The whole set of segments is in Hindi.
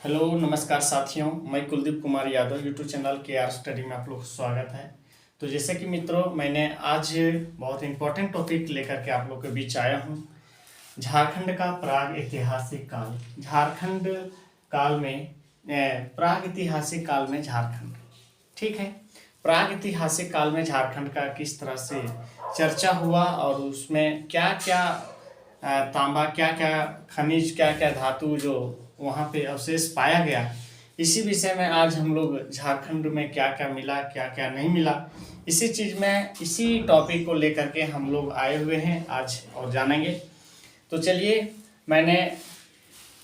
हेलो नमस्कार साथियों, मैं कुलदीप कुमार यादव यूट्यूब चैनल के आर स्टडी में आप लोग का स्वागत है। तो जैसे कि मित्रों, मैंने आज बहुत इंपॉर्टेंट टॉपिक लेकर के आप लोग के बीच आया हूँ। झारखंड का प्राग ऐतिहासिक काल। झारखंड काल में प्राग ऐतिहासिक काल में झारखंड, ठीक है। प्राग ऐतिहासिक काल में झारखंड का किस तरह से चर्चा हुआ और उसमें क्या क्या तांबा, क्या क्या खनिज, क्या क्या धातु जो वहाँ पे अवशेष पाया गया, इसी विषय में आज हम लोग झारखंड में क्या क्या मिला, क्या क्या नहीं मिला, इसी चीज़ में, इसी टॉपिक को लेकर के हम लोग आए हुए हैं आज और जानेंगे। तो चलिए, मैंने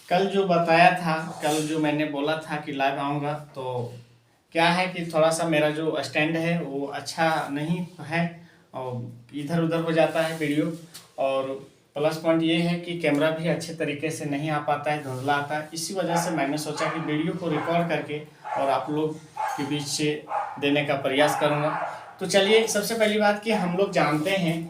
कल जो बताया था, कल जो मैंने बोला था कि लाइव आऊँगा, तो क्या है कि थोड़ा सा मेरा जो स्टैंड है वो अच्छा नहीं है और इधर उधर हो जाता है वीडियो। और प्लस पॉइंट ये है कि कैमरा भी अच्छे तरीके से नहीं आ पाता है, धुंधला आता है। इसी वजह से मैंने सोचा कि वीडियो को रिकॉर्ड करके और आप लोग के बीच से देने का प्रयास करूँगा। तो चलिए, सबसे पहली बात कि हम लोग जानते हैं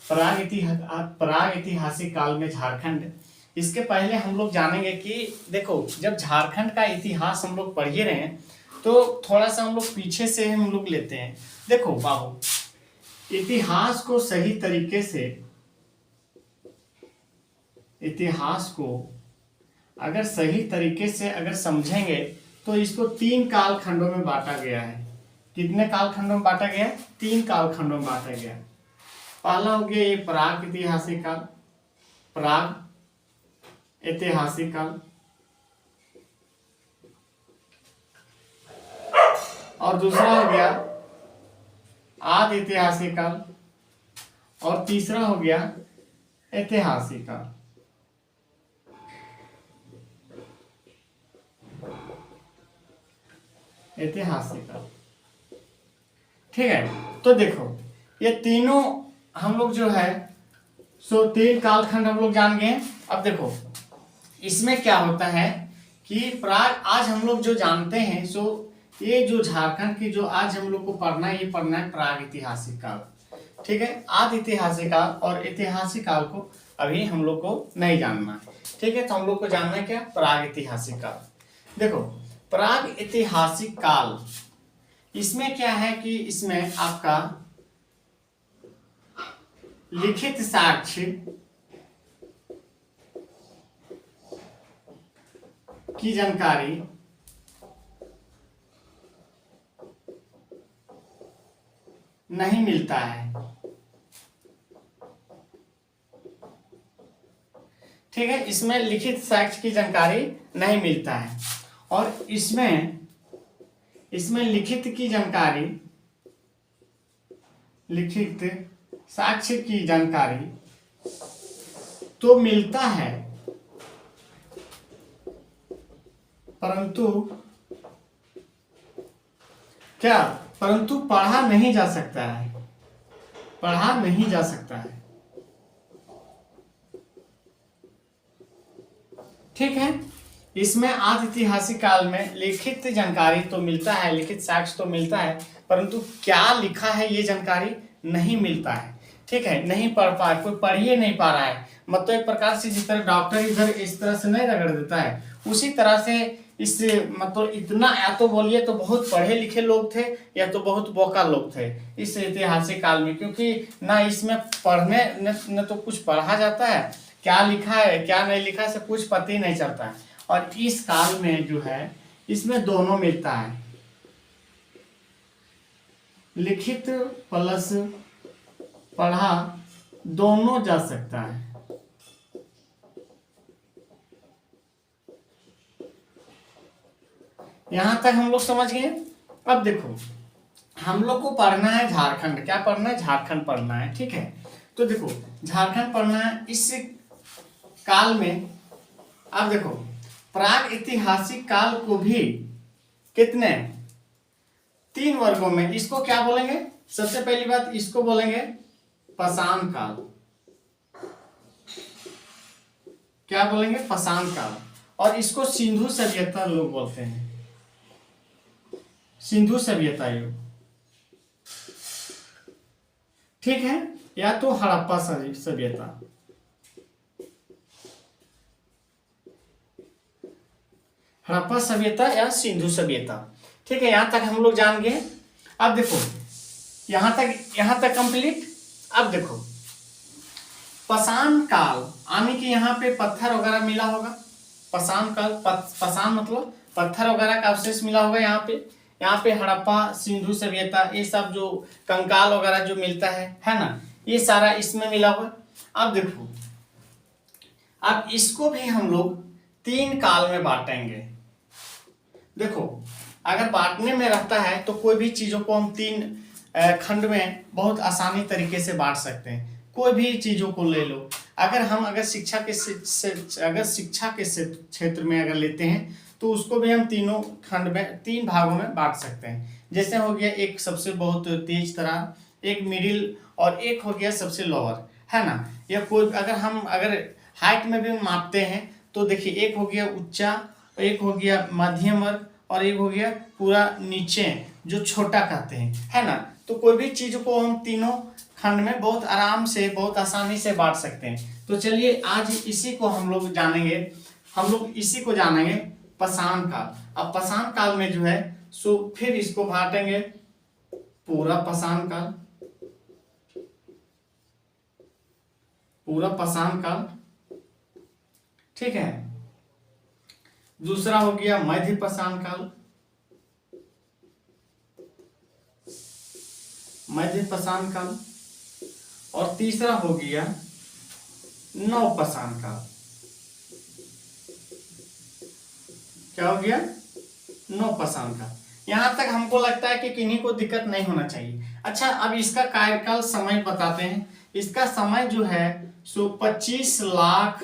प्राग ऐतिहासिक काल में झारखंड। इसके पहले हम लोग जानेंगे कि देखो, जब झारखंड का इतिहास हम लोग पढ़ ही रहे हैं तो थोड़ा सा हम लोग पीछे से हम लोग लेते हैं। देखो बाबू, इतिहास को सही तरीके से, इतिहास को अगर सही तरीके से अगर समझेंगे तो इसको तीन कालखंडों में बांटा गया है। कितने कालखंडों में बांटा गया है? तीन कालखंडों में बांटा गया। पहला हो गया ये प्राग ऐतिहासिक काल, प्राग ऐतिहासिक काल। और दूसरा हो गया आदि ऐतिहासिक काल। और तीसरा हो गया ऐतिहासिक काल। ऐतिहासिक काल, ठीक है। तो देखो, ये तीनों हम लोग जो है सो तीन कालखंड हम लोग जान गए। अब देखो, इसमें क्या होता है कि प्राग आज हम लोग जो जानते हैं, सो ये जो झारखंड की जो आज हम लोग को पढ़ना है, ये पढ़ना है प्राग ऐतिहासिक काल, ठीक है। आदि ऐतिहासिक काल और ऐतिहासिक काल को अभी हम लोग को नहीं जानना है, ठीक है। तो हम लोग को जानना है क्या? प्राग ऐतिहासिक काल। देखो, प्राग ऐतिहासिक काल, इसमें क्या है कि इसमें आपका लिखित साक्ष्य की जानकारी नहीं मिलता है, ठीक है। इसमें लिखित साक्ष्य की जानकारी नहीं मिलता है। और इसमें लिखित की जानकारी, लिखित साक्ष्य की जानकारी तो मिलता है, परंतु क्या, परंतु पढ़ा नहीं जा सकता है, पढ़ा नहीं जा सकता है, ठीक है। इसमें आदि ऐतिहासिक काल में लिखित जानकारी तो मिलता है, लिखित साक्ष्य तो मिलता है, परंतु क्या लिखा है ये जानकारी नहीं मिलता है, ठीक है। नहीं पढ़ पा, कोई पढ़ ही नहीं पा रहा है। मतलब एक प्रकार से जिस तरह डॉक्टर इधर इस तरह से नहीं रगड़ देता है, उसी तरह से इस, मतलब इतना, या तो बोलिए तो बहुत पढ़े लिखे लोग थे या तो बहुत बोका लोग थे इस ऐतिहासिक काल में, क्योंकि ना इसमें पढ़ने न तो कुछ पढ़ा जाता है, क्या लिखा है क्या नहीं लिखा है से कुछ पता ही नहीं चलता है। और इस काल में जो है, इसमें दोनों मिलता है, लिखित प्लस पढ़ा दोनों जा सकता है। यहां तक हम लोग समझ गए। अब देखो, हम लोग को पढ़ना है झारखंड, क्या पढ़ना है? झारखंड पढ़ना है, ठीक है। तो देखो, झारखंड पढ़ना है। इस काल में अब देखो, प्राग ऐतिहासिक काल को भी कितने, तीन वर्गों में, इसको क्या बोलेंगे? सबसे पहली बात, इसको बोलेंगे पाषाण काल। क्या बोलेंगे? पाषाण काल। और इसको सिंधु सभ्यता लोग बोलते हैं, सिंधु सभ्यता युग, ठीक है। या तो हड़प्पा सभ्यता, हड़प्पा सभ्यता या सिंधु सभ्यता। ठीक है, यहाँ तक हम लोग जान गए। अब देखो यहाँ तक कंप्लीट। अब देखो पाषाण काल, यानी कि यहाँ पे पत्थर वगैरह मिला होगा। पाषाण काल, पाषाण मतलब पत्थर वगैरह का अवशेष मिला होगा यहाँ पे हड़प्पा सिंधु सभ्यता, ये सब जो कंकाल वगैरह जो मिलता है ना, ये सारा इसमें मिला हुआ। अब देखो, अब इसको भी हम लोग 3 काल में बांटेंगे। देखो अगर बांटने में रहता है तो कोई भी चीजों को हम 3 खंड में बहुत आसानी तरीके से बांट सकते हैं। कोई भी चीजों को ले लो, अगर शिक्षा के क्षेत्र में अगर लेते हैं तो उसको भी हम तीनों खंड में 3 भागों में बांट सकते हैं। जैसे हो गया एक सबसे बहुत तेज तरार, एक मिडिल और एक हो गया सबसे लोअर, है ना। या कोई अगर हाइट में भी मापते हैं तो देखिए एक हो गया ऊंचा, एक हो गया मध्यम वर्ग और एक हो गया पूरा नीचे जो छोटा कहते हैं, है ना। तो कोई भी चीज को हम तीनों खंड में बहुत आराम से बहुत आसानी से बांट सकते हैं। तो चलिए आज इसी को हम लोग जानेंगे पाषाण काल। अब पाषाण काल में जो है सो फिर इसको बांटेंगे पूरा पाषाण काल, ठीक है। दूसरा हो गया मध्य पाषाण काल, और तीसरा हो गया नव पाषाण काल। क्या हो गया? नव पाषाण काल। यहां तक हमको लगता है कि किन्हीं को दिक्कत नहीं होना चाहिए। अच्छा, अब इसका कार्यकाल समय बताते हैं। इसका समय जो है सो 25 लाख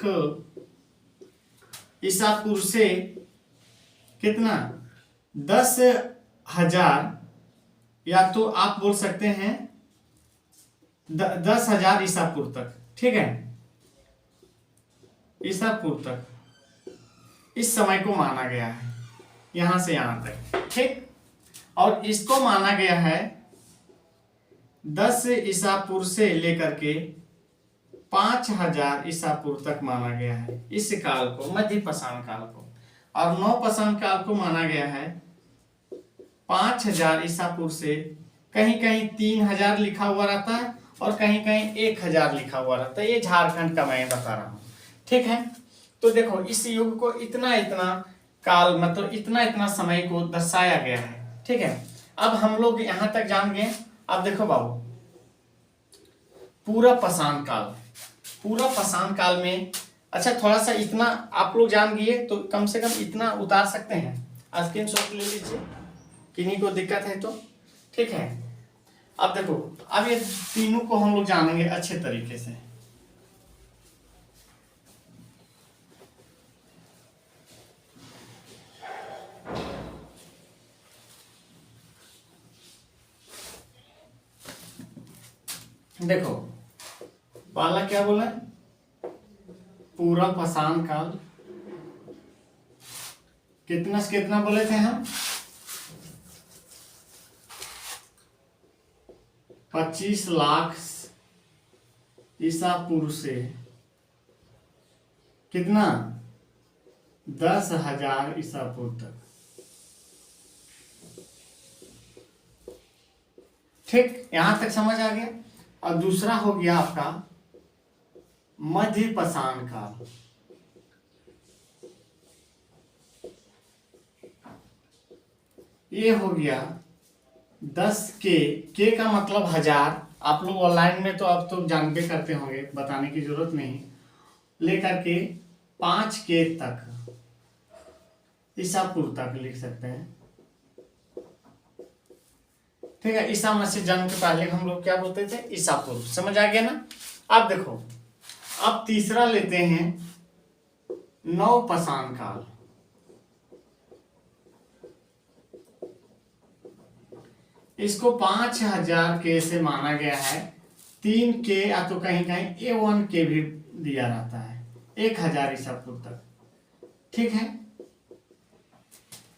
ईसा पूर्व से कितना 10,000, या तो आप बोल सकते हैं 10,000 ईसा पूर्व तक, ठीक है। ईसा पूर्व तक इस समय को माना गया है, यहां से यहां तक, ठीक। और इसको माना गया है 10 ईसा पूर्व से लेकर के 5,000 ईसा पूर्व तक माना गया है इस काल को, मध्य पाषाण काल को। और नव पाषाण काल को माना गया है 5,000 ईसा पूर्व से, कहीं कहीं 3,000 लिखा हुआ रहता है और कहीं कहीं 1,000 लिखा हुआ रहता है। ये झारखंड का मैं बता रहा हूं, ठीक है। तो देखो इस युग को इतना काल, मतलब इतना समय को दर्शाया गया है, ठीक है। अब हम लोग यहां तक जान गए। अब देखो बाबू, पूरा पाषाण काल में, अच्छा थोड़ा सा इतना आप लोग जान गए तो कम से कम इतना उतार सकते हैं, स्क्रीनशॉट ले लीजिए, किन्हीं को दिक्कत है तो, ठीक है। अब देखो, अब ये तीनों को हम लोग जानेंगे अच्छे तरीके से। देखो पहला क्या बोला, पूरा पाषाण काल कितना से कितना बोले थे हम, 25 लाख ईसा पूर्व से कितना 10,000 ईसा पूर्व तक, ठीक। यहां तक समझ आ गया। और दूसरा हो गया आपका मध्य पाषाण काल। ये हो गया 10 के का मतलब 1000। आप लोग ऑनलाइन में तो अब तो जानते करते होंगे, बताने की जरूरत नहीं, लेकर के 5K तक ईसा पूर्व तक लिख सकते हैं, ठीक है। ईसा मसीह जन्म के पहले हम लोग क्या बोलते थे, ईसा पूर्व। समझ आ गया ना। अब देखो, अब तीसरा लेते हैं नव पाषाण काल। इसको 5,000 के से माना गया है, 3K या तो कहीं कहीं A1K भी दिया रहता है, 1,000 ईसा पूर्व तक, ठीक है।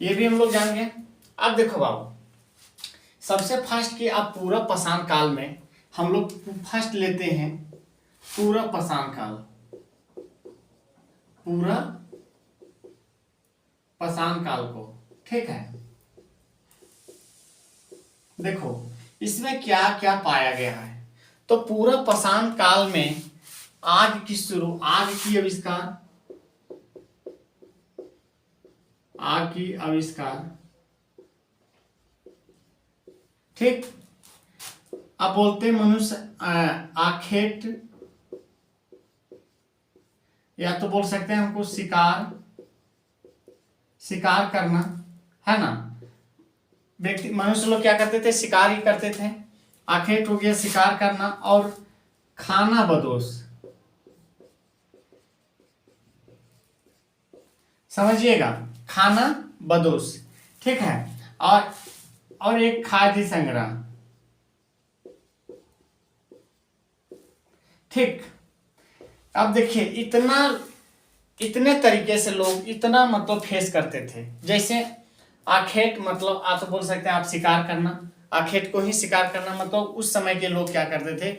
ये भी हम लोग जान गए। अब देखो बाबू, सबसे फर्स्ट की आप पूरा पाषाण काल में हम लोग फर्स्ट लेते हैं पूरा पाषाण काल। पूरा पाषाण काल को। ठीक है, देखो इसमें क्या क्या पाया गया है। तो पूरा पाषाण काल में आग की आविष्कार, आग की आविष्कार। ठीक, अब बोलते मनुष्य आखेट, या तो बोल सकते हैं हमको शिकार करना, है ना। व्यक्ति मनुष्य लोग क्या करते थे, शिकार ही करते थे। आखेट हो गया शिकार करना, और खाना बदोश, समझिएगा, खाना बदोश। ठीक है, और एक खाद्य संग्रह। ठीक, अब देखिए इतने तरीके से लोग इतना मतलब फेस करते थे। जैसे आखेट मतलब आप तो बोल सकते हैं आप शिकार करना, आखेट को ही शिकार करना मतलब उस समय के लोग क्या करते थे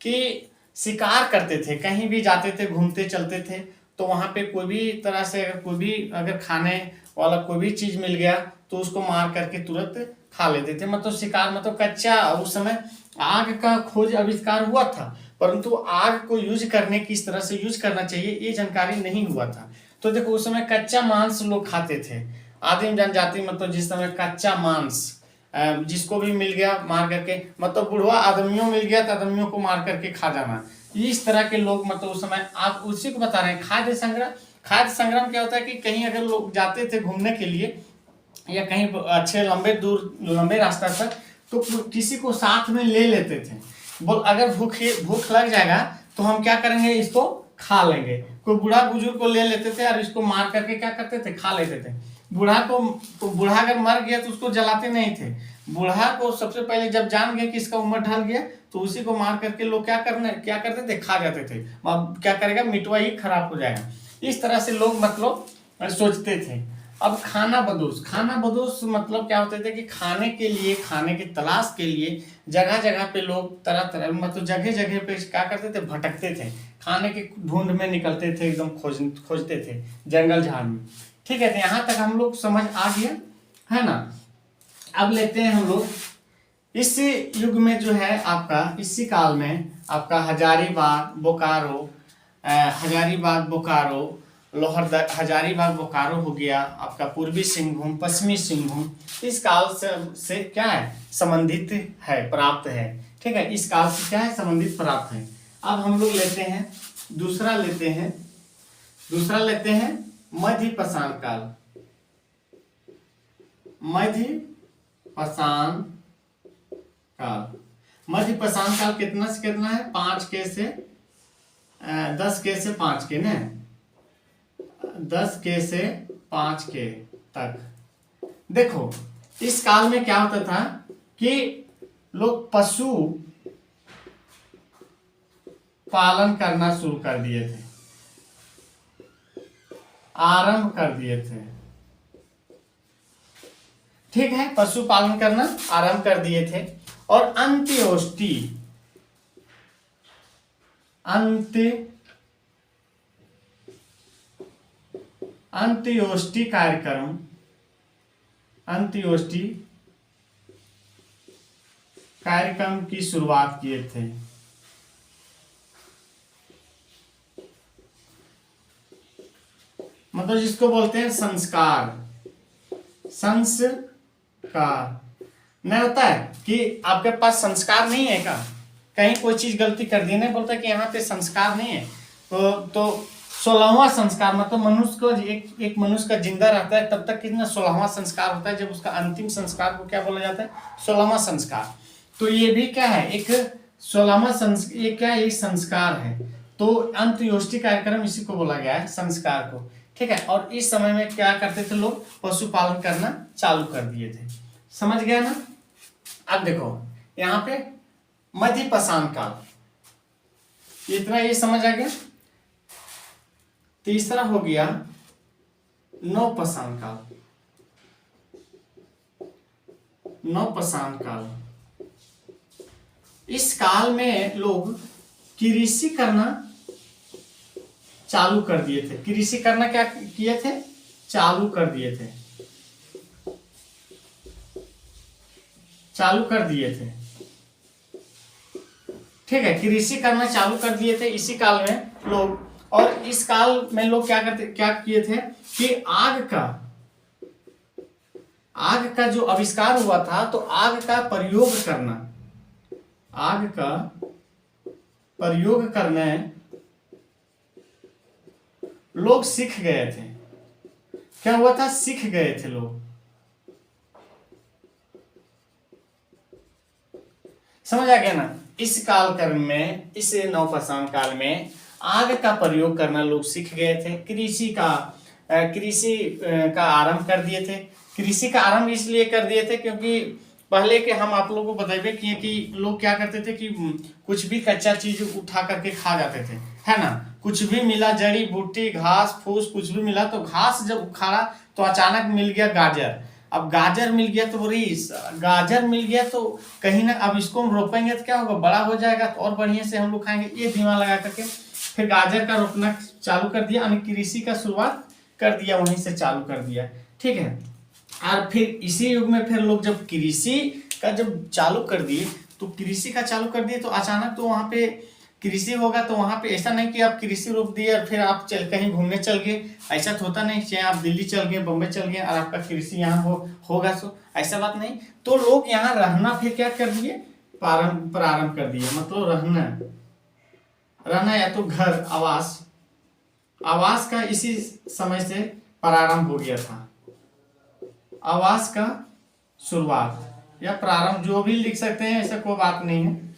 कि शिकार करते थे। कहीं भी जाते थे, घूमते चलते थे, तो वहां पे कोई भी तरह से अगर खाने वाला कोई भी चीज मिल गया तो उसको मार करके तुरंत खा लेते थे। मतलब शिकार मतलब कच्चा, उस समय आग का खोज आविष्कार हुआ था, परंतु आग को यूज करने किस तरह से यूज करना चाहिए ये जानकारी नहीं हुआ था। तो देखो उस समय कच्चा मांस लोग खाते थे। आदिम जनजाति मतलब जिस समय कच्चा मांस जिसको भी मिल गया मार करके, मतलब बुढ़वा आदमियों मिल गया तो आदमियों को मार करके खा जाना, इस तरह के लोग मतलब उस समय। आप उसी को बता रहे हैं खाद्य संग्रह। खाद्य संग्रह क्या होता है कि कहीं अगर लोग जाते थे घूमने के लिए या कहीं अच्छे लंबे रास्ता तक, तो किसी को साथ में ले लेते थे। बोल अगर भूख लग जाएगा तो हम क्या करेंगे, इसको खा लेंगे। कोई बूढ़ा बुजुर्ग को ले लेते थे और इसको मार करके क्या करते थे, खा लेते थे। बूढ़ा अगर मर गया तो उसको जलाते नहीं थे। बूढ़ा को सबसे पहले जब जान गए कि इसका उम्र ढल गया तो उसी को मार करके लोग क्या करते थे, खा जाते थे। अब क्या करेगा, मिटवा ही खराब हो जाएगा। इस तरह से लोग मतलब सोचते थे। अब खाना बदोश मतलब क्या होते थे कि खाने की तलाश के लिए जगह जगह पे लोग तरह तरह मतलब जगह जगह पे क्या करते थे, भटकते थे। खाने के ढूंढ में निकलते थे, एकदम खोजते थे जंगल झाड़ में। ठीक है, तो यहाँ तक हम लोग समझ आ गया, है ना। अब लेते हैं हम लोग इस युग में जो है आपका, इसी काल में आपका हजारीबाग बोकारो हजारीबाग बोकारो हो गया आपका, पूर्वी सिंहभूम, पश्चिमी सिंहभूम, इस काल से क्या है, संबंधित है, प्राप्त है। ठीक है, इस काल से क्या है, संबंधित प्राप्त है। अब हम लोग दूसरा लेते हैं मध्य पाषाण काल। मध्य पाषाण काल कितना से कितना है, 5K से 10K से 5K ने, 10K से 5K तक। देखो इस काल में क्या होता था कि लोग पशु पालन करना शुरू कर दिए थे, आरंभ कर दिए थे। ठीक है, पशु पालन करना आरंभ कर दिए थे। और अंत्योष्टि कार्यक्रम की शुरुआत किए थे। मतलब जिसको बोलते हैं संस्कार नहीं होता है कि आपके पास संस्कार नहीं है, का कहीं कोई चीज गलती कर दी, नहीं बोलता कि यहाँ पे संस्कार नहीं है। तो 16वां संस्कार मतलब मनुष्य को एक मनुष्य का जिंदा रहता है तब तक कितना 16वां संस्कार होता है, जब उसका अंतिम संस्कार को क्या बोला जाता है, 16वां संस्कार। तो ये भी क्या है, एक 16वां ये क्या है, एक संस्कार है। तो अंत्योष्टि कार्यक्रम इसी को बोला गया है, संस्कार को। ठीक है, और इस समय में क्या करते थे लोग, पशुपालन करना चालू कर दिए थे। समझ गया ना। अब देखो यहाँ पे मध्य पाषाण काल, इतना ये समझ आ गया। तीसरा हो गया नवपाषाण काल। इस काल में लोग कृषि करना चालू कर दिए थे। कृषि करना क्या किए थे, चालू कर दिए थे, चालू कर दिए थे। ठीक है, कृषि करना चालू कर दिए थे इसी काल में लोग। और इस काल में लोग क्या किए थे कि आग का जो आविष्कार हुआ था, तो आग का प्रयोग करना, आग का प्रयोग करने लोग सीख गए थे। क्या हुआ था? सीख गए थे लोग। समझ आ गया ना? इस कालक्रम में, इस नवपाषाण काल में आग का प्रयोग करना लोग सीख गए थे। कृषि का आरंभ कर दिए थे। कृषि का आरंभ इसलिए कर दिए थे क्योंकि पहले के हम आप लोगों को बताइए किए कि लोग क्या करते थे कि कुछ भी कच्चा चीज उठा करके खा जाते थे, है ना। कुछ भी मिला, जड़ी बूटी, घास फूस, कुछ भी मिला, तो घास जब उखाड़ा तो अचानक मिल गया गाजर। अब गाजर मिल गया तो गाजर मिल गया तो कहीं ना, अब इसको हम रोपेंगे तो क्या होगा, बड़ा हो जाएगा तो और बढ़िया से हम लोग खाएंगे, ये दिमाग लगा करके फिर गाजर का रोपना चालू कर दिया, यानी कृषि का शुरुआत कर दिया, वहीं से चालू कर दिया। ठीक है, और फिर इसी युग में फिर लोग जब कृषि का जब चालू कर दिए, तो कृषि का चालू कर दिए तो अचानक तो वहां पे कृषि होगा, तो वहां पे ऐसा नहीं कि आप कृषि रोप दिए और फिर आप कहीं घूमने चल गए, ऐसा तो होता नहीं। चाहे आप दिल्ली चल गए, बम्बई चल गए और आपका कृषि यहाँ होगा, सो ऐसा बात नहीं। तो लोग यहाँ रहना फिर क्या कर दिए, प्रारंभ कर दिए। मतलब रहना या तो घर, आवास का इसी समय से प्रारंभ हो गया था। आवास का शुरुआत या प्रारंभ, जो भी लिख सकते हैं, ऐसा कोई बात नहीं है।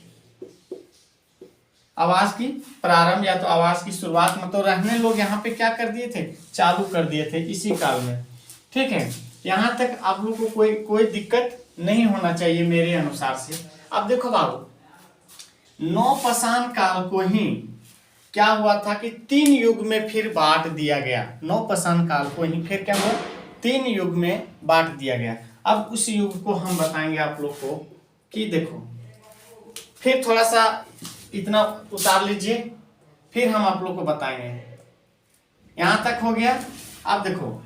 आवास की प्रारंभ या तो आवास की शुरुआत, मतलब रहने लोग यहाँ पे क्या कर दिए थे, चालू कर दिए थे इसी काल में। ठीक है, यहाँ तक आप लोग को कोई दिक्कत नहीं होना चाहिए मेरे अनुसार से। अब देखो बाबू, नवपाषाण काल को ही क्या हुआ था कि 3 युग में फिर बांट दिया गया। नवपाषाण काल को ही फिर क्या हुआ, 3 युग में बांट दिया गया। अब उस युग को हम बताएंगे आप लोग को कि देखो, फिर थोड़ा सा इतना उतार लीजिए, फिर हम आप लोग को बताएंगे। यहां तक हो गया। अब देखो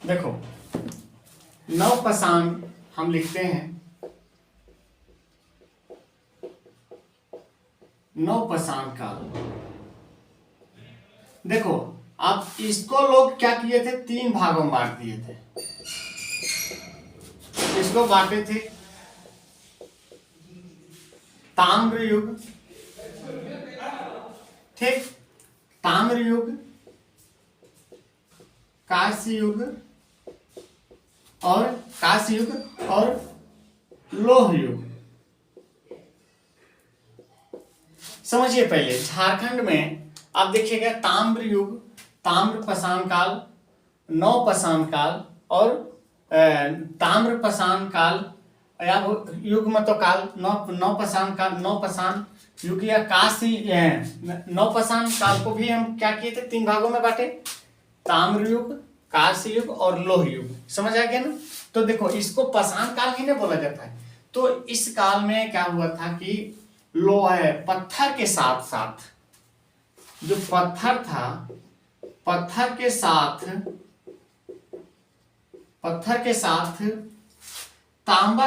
देखो, नवपाषाण हम लिखते हैं, नवपाषाण काल। देखो, अब इसको लोग क्या किए थे, 3 भागों में बांट दिए थे। इसको बांटे थे ताम्र युग, ठीक, ताम्र युग, कांस्य युग और लोह युग। समझिए, पहले झारखंड में आप देखिएगा ताम्र युग, ताम्रपाषाण काल, नवपाषाण काल और ताम्रपाषाण काल या युग मतलब काल, नवपाषाण काल, नवपाषाण युग या नवपाषाण काल को भी हम क्या किए थे, 3 भागों में बांटे, ताम्र युग, कांस्य युग और लोह युग। समझ आ गया ना? तो देखो, इसको पाषाण काल ही नहीं बोला जाता है। तो इस काल में क्या हुआ था कि लोहा है, पत्थर के साथ साथ जो पत्थर था, पत्थर के साथ तांबा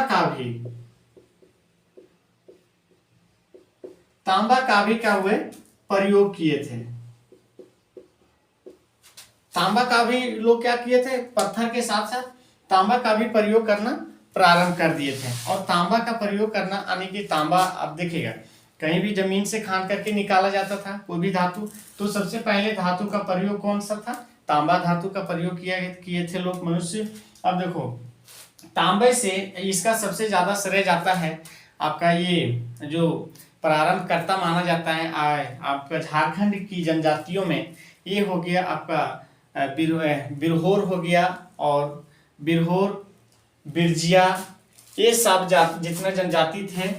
का भी क्या हुए, प्रयोग किए थे। तांबा का भी लोग क्या किए थे, पत्थर के साथ साथ तांबा का भी प्रयोग करना प्रारंभ कर दिए थे। और तांबा का प्रयोग करना, यानी कि तांबा, अब देखिएगा कहीं भी जमीन से खान करके निकाला जाता था कोई भी धातु, तो सबसे पहले धातु का प्रयोग कौन सा था, तांबा धातु का प्रयोग किए थे लोग, मनुष्य। अब देखो, तांबे से इसका सबसे ज्यादा श्रेय जाता है आपका, ये जो प्रारंभ करता माना जाता है आपका झारखंड की जनजातियों में, ये हो गया आपका बिरहोर हो गया, और बिरहोर, बिरजिया, ये सब जितने जनजाति थे,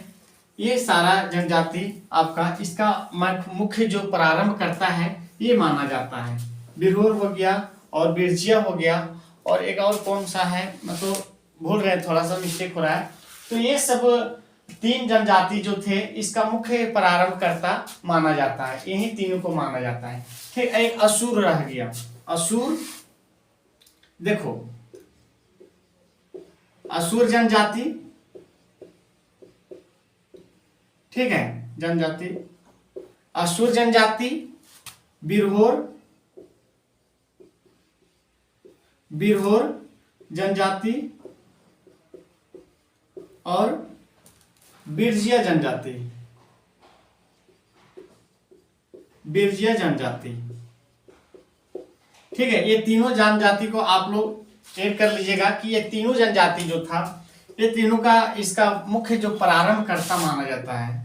ये सारा जनजाति आपका इसका मुख्य जो प्रारंभ करता है ये माना जाता है। बिरहोर हो गया और बिरजिया हो गया, और एक और कौन सा है, मतलब भूल रहे, थोड़ा सा मिस्टेक हो रहा है। तो ये सब तीन जनजाति जो थे इसका मुख्य प्रारंभकर्ता माना जाता है, यही तीनों को माना जाता है। ठीक, एक असुर रह गया। असुर, देखो असुर जनजाति, ठीक है, जनजाति असुर जनजाति, बिरहोर जनजाति और बिरजिया जनजाति। ठीक है, ये तीनों जनजाति को आप लोग ऐड कर लीजिएगा कि ये तीनों जनजाति जो था, ये तीनों का इसका मुख्य जो प्रारंभकर्ता माना जाता है,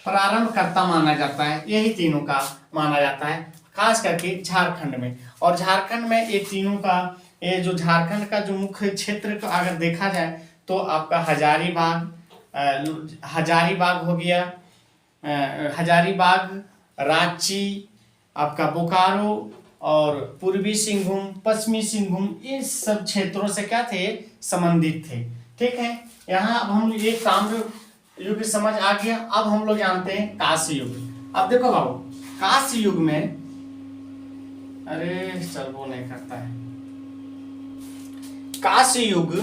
प्रारंभकर्ता माना जाता है, यही तीनों का माना जाता है, खास करके झारखंड में। और झारखंड में ये तीनों का, ये जो झारखंड का जो मुख्य क्षेत्र को अगर देखा जाए तो आपका हजारीबाग हो गया, हजारीबाग, रांची, आपका बोकारो और पूर्वी सिंहभूम, पश्चिमी सिंहभूम, इन सब क्षेत्रों से क्या थे, संबंधित थे। ठीक है, यहाँ अब हम ये ताम्र युग समझ आ गया। अब हम लोग जानते हैं कांस्य युग। अब देखो बाबू, कांस्य युग में, अरे चल वो नहीं करता है, कांस्य युग,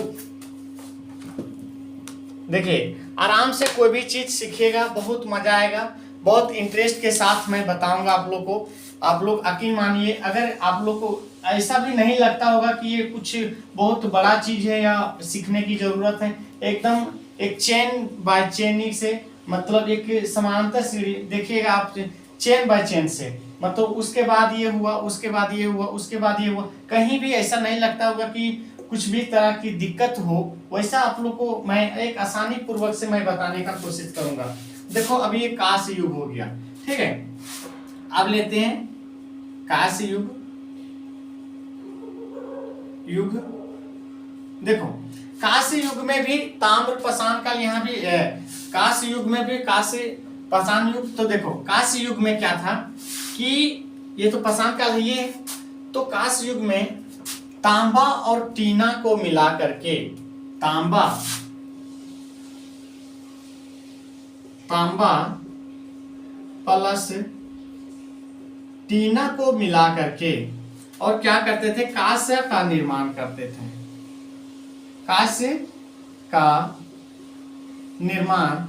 देखिए आराम से कोई भी चीज सीखिएगा, बहुत मजा आएगा, बहुत इंटरेस्ट के साथ मैं बताऊंगा आप लोग को। आप लोग यकीन मानिए, अगर आप लोग को ऐसा भी नहीं लगता होगा कि ये कुछ बहुत बड़ा चीज है या सीखने की जरूरत है, एकदम एक चेन बाय चेन से, मतलब एक समांतर सीढ़ी देखिएगा आप, चेन बाय चेन से, मतलब उसके बाद ये हुआ, उसके बाद ये हुआ, उसके बाद ये हुआ, कहीं भी ऐसा नहीं लगता होगा कि कुछ भी तरह की दिक्कत हो। वैसा आप लोग को मैं एक आसानी पूर्वक से मैं बताने का कोशिश करूंगा। देखो अभी ये कांस्य युग हो गया, ठीक है, अब लेते हैं कांस्य युग। देखो कांस्य युग में भी ताम्र पाषाण काल, यहाँ भी कांस्य युग में भी कांस्य पाषाण युग। तो देखो कांस्य युग में क्या था कि ये तो पाषाण काल है ये, तो कांस्य युग में तांबा और टीना को मिला करके, तांबा प्लस टीना को मिला करके और क्या करते थे, कांस्य का निर्माण करते थे, कांस्य का निर्माण,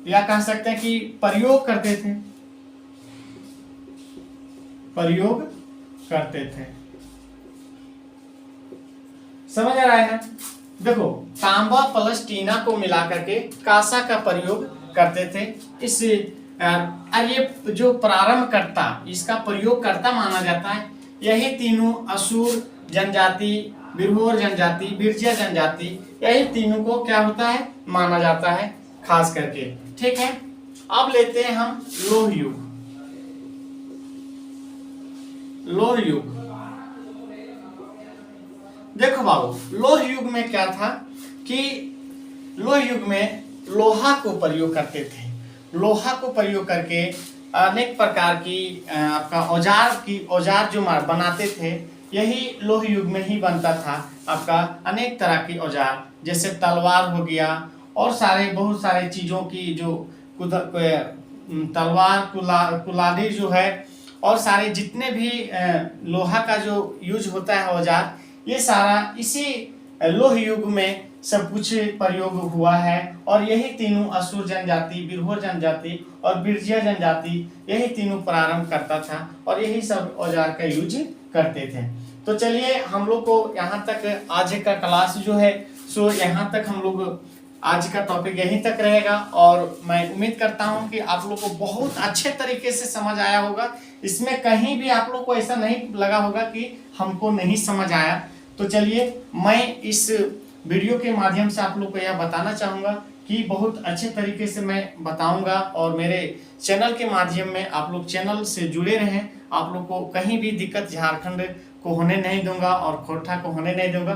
या कह सकते हैं कि प्रयोग करते थे। समझ आ रहा है? देखो तांबा प्लस टीना को मिला करके कांसा का प्रयोग करते थे। इस ये जो प्रारंभकर्ता, इसका प्रयोगकर्ता माना जाता है, यही तीनों असुर जनजाति, बिरहोर जनजाति, बिरजिया जनजाति, यही तीनों को क्या होता है, माना जाता है खास करके। ठीक है, अब लेते हैं हम लोह युग। देखो बाबू, लोह युग में क्या था कि लोह युग में लोहा को प्रयोग करते थे, लोहा को प्रयोग करके अनेक प्रकार की आपका औजार जो बनाते थे, यही लोह युग में ही बनता था। आपका अनेक तरह की औजार, जैसे तलवार हो गया और बहुत सारे चीजों की जो तलवार, कुल्हाड़ी जो है, और सारे जितने भी लोहा का जो यूज होता है औजार, ये सारा इसी लोह युग में सब कुछ प्रयोग हुआ है। और यही तीनों असुर जनजाति, बिरहोर जनजाति और बिरजिया जनजाति, यही तीनों प्रारंभ करता था और यही सब औजार का यूज करते थे। तो चलिए हम लोग को यहाँ तक आज का क्लास जो है, सो यहाँ तक हम लोग आज का टॉपिक यहीं तक रहेगा। और मैं उम्मीद करता हूँ कि आप लोग को बहुत अच्छे तरीके से समझ आया होगा। इसमें कहीं भी आप लोग को ऐसा नहीं लगा होगा कि हमको नहीं समझ आया। तो चलिए मैं इस वीडियो के माध्यम से आप लोग को यह बताना चाहूँगा कि बहुत अच्छे तरीके से मैं बताऊंगा, और मेरे चैनल के माध्यम में आप लोग चैनल से जुड़े रहें। आप लोग को कहीं भी दिक्कत झारखंड को होने नहीं दूंगा और खोरठा को होने नहीं दूंगा।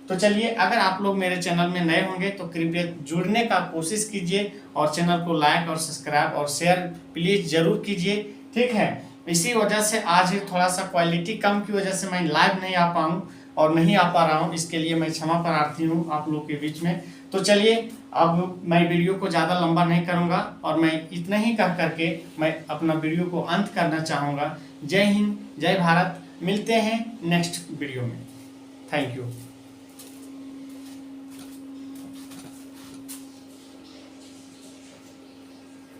तो चलिए, अगर आप लोग मेरे चैनल में नए होंगे तो कृपया जुड़ने का कोशिश कीजिए और चैनल को लाइक और सब्सक्राइब और शेयर प्लीज जरूर कीजिए। ठीक है, इसी वजह से आज थोड़ा सा क्वालिटी कम की वजह से मैं लाइव नहीं आ पाऊँ, और नहीं आ पा रहा हूँ, इसके लिए मैं क्षमा प्रार्थी हूँ आप लोग के बीच में। तो चलिए अब मैं वीडियो को ज़्यादा लंबा नहीं करूँगा और मैं इतना ही कह करके मैं अपना वीडियो को अंत करना चाहूँगा। जय हिंद, जय भारत, मिलते हैं नेक्स्ट वीडियो में। Thank you.